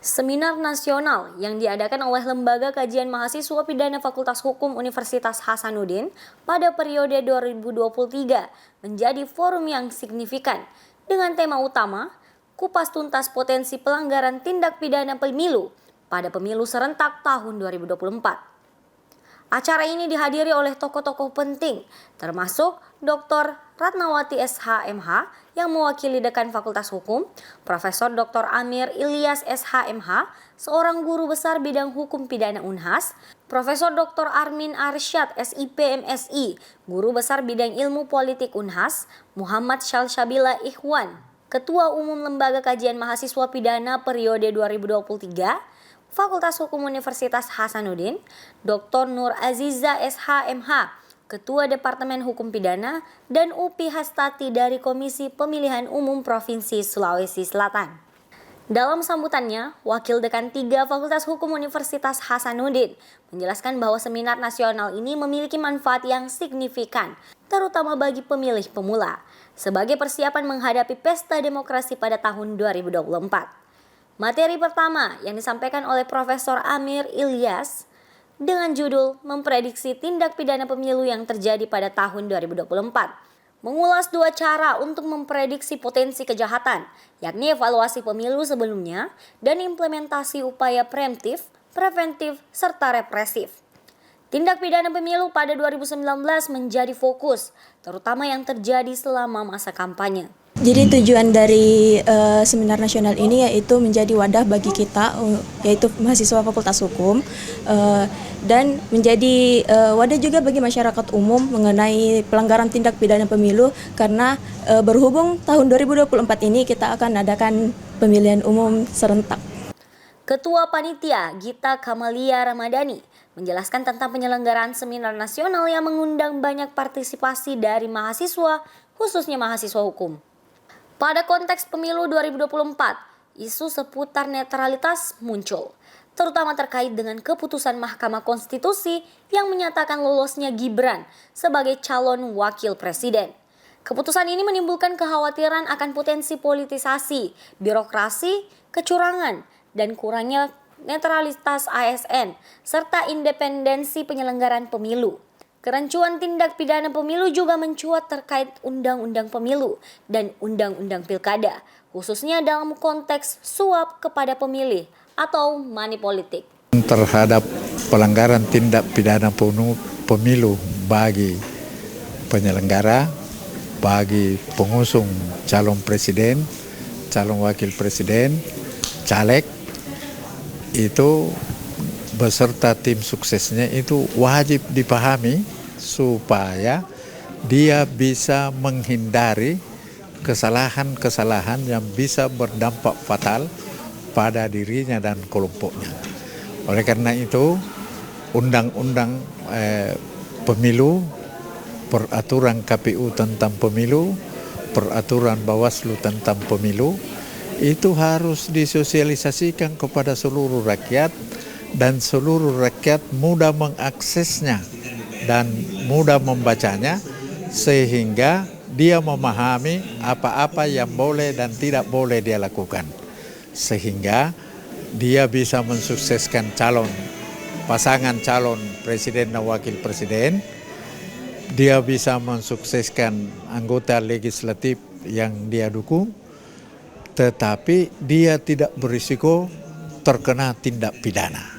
Seminar nasional yang diadakan oleh Lembaga Kajian Mahasiswa Pidana Fakultas Hukum Universitas Hasanuddin pada periode 2023 menjadi forum yang signifikan dengan tema utama Kupas Tuntas Potensi Pelanggaran Tindak Pidana Pemilu pada Pemilu Serentak tahun 2024. Acara ini dihadiri oleh tokoh-tokoh penting, termasuk Dr. Ratnawati SHMH yang mewakili Dekan Fakultas Hukum, Profesor Dr. Amir Ilyas SHMH, seorang guru besar bidang hukum pidana Unhas, Profesor Dr. Armin Arsyad SIP MSI, guru besar bidang ilmu politik Unhas, Muhammad Syalsabila Ikhwan, Ketua Umum Lembaga Kajian Mahasiswa Pidana periode 2023, Fakultas Hukum Universitas Hasanuddin, Dr. Nur Aziza SHMH, Ketua Departemen Hukum Pidana, dan Upi Hastati dari Komisi Pemilihan Umum Provinsi Sulawesi Selatan. Dalam sambutannya, Wakil Dekan 3 Fakultas Hukum Universitas Hasanuddin menjelaskan bahwa seminar nasional ini memiliki manfaat yang signifikan, terutama bagi pemilih pemula, sebagai persiapan menghadapi pesta demokrasi pada tahun 2024. Materi pertama yang disampaikan oleh Profesor Amir Ilyas dengan judul Memprediksi Tindak Pidana Pemilu yang Terjadi pada tahun 2024. Mengulas 2 cara untuk memprediksi potensi kejahatan, yakni evaluasi pemilu sebelumnya dan implementasi upaya preemptif, preventif, serta represif. Tindak pidana pemilu pada 2019 menjadi fokus, terutama yang terjadi selama masa kampanye. Jadi tujuan dari seminar nasional ini yaitu menjadi wadah bagi kita, yaitu mahasiswa Fakultas Hukum, dan menjadi wadah juga bagi masyarakat umum mengenai pelanggaran tindak pidana pemilu, karena berhubung tahun 2024 ini kita akan adakan pemilihan umum serentak. Ketua Panitia Gita Kamalia Ramadhani menjelaskan tentang penyelenggaraan seminar nasional yang mengundang banyak partisipasi dari mahasiswa, khususnya mahasiswa hukum. Pada konteks pemilu 2024, isu seputar netralitas muncul, terutama terkait dengan keputusan Mahkamah Konstitusi yang menyatakan lolosnya Gibran sebagai calon wakil presiden. Keputusan ini menimbulkan kekhawatiran akan potensi politisasi, birokrasi, kecurangan, dan kurangnya netralitas ASN, serta independensi penyelenggaraan pemilu. Kerancuan tindak pidana pemilu juga mencuat terkait Undang-Undang Pemilu dan Undang-Undang Pilkada, khususnya dalam konteks suap kepada pemilih atau money politik. Terhadap pelanggaran tindak pidana pemilu bagi penyelenggara, bagi pengusung calon presiden, calon wakil presiden, caleg, itu beserta tim suksesnya itu wajib dipahami supaya dia bisa menghindari kesalahan-kesalahan yang bisa berdampak fatal pada dirinya dan kelompoknya. Oleh karena itu, undang-undang pemilu, peraturan KPU tentang pemilu, peraturan Bawaslu tentang pemilu, itu harus disosialisasikan kepada seluruh rakyat, dan seluruh rakyat mudah mengaksesnya dan mudah membacanya, sehingga dia memahami apa-apa yang boleh dan tidak boleh dia lakukan, sehingga dia bisa mensukseskan pasangan calon presiden dan wakil presiden. Dia bisa mensukseskan anggota legislatif yang dia dukung, tetapi dia tidak berisiko terkena tindak pidana.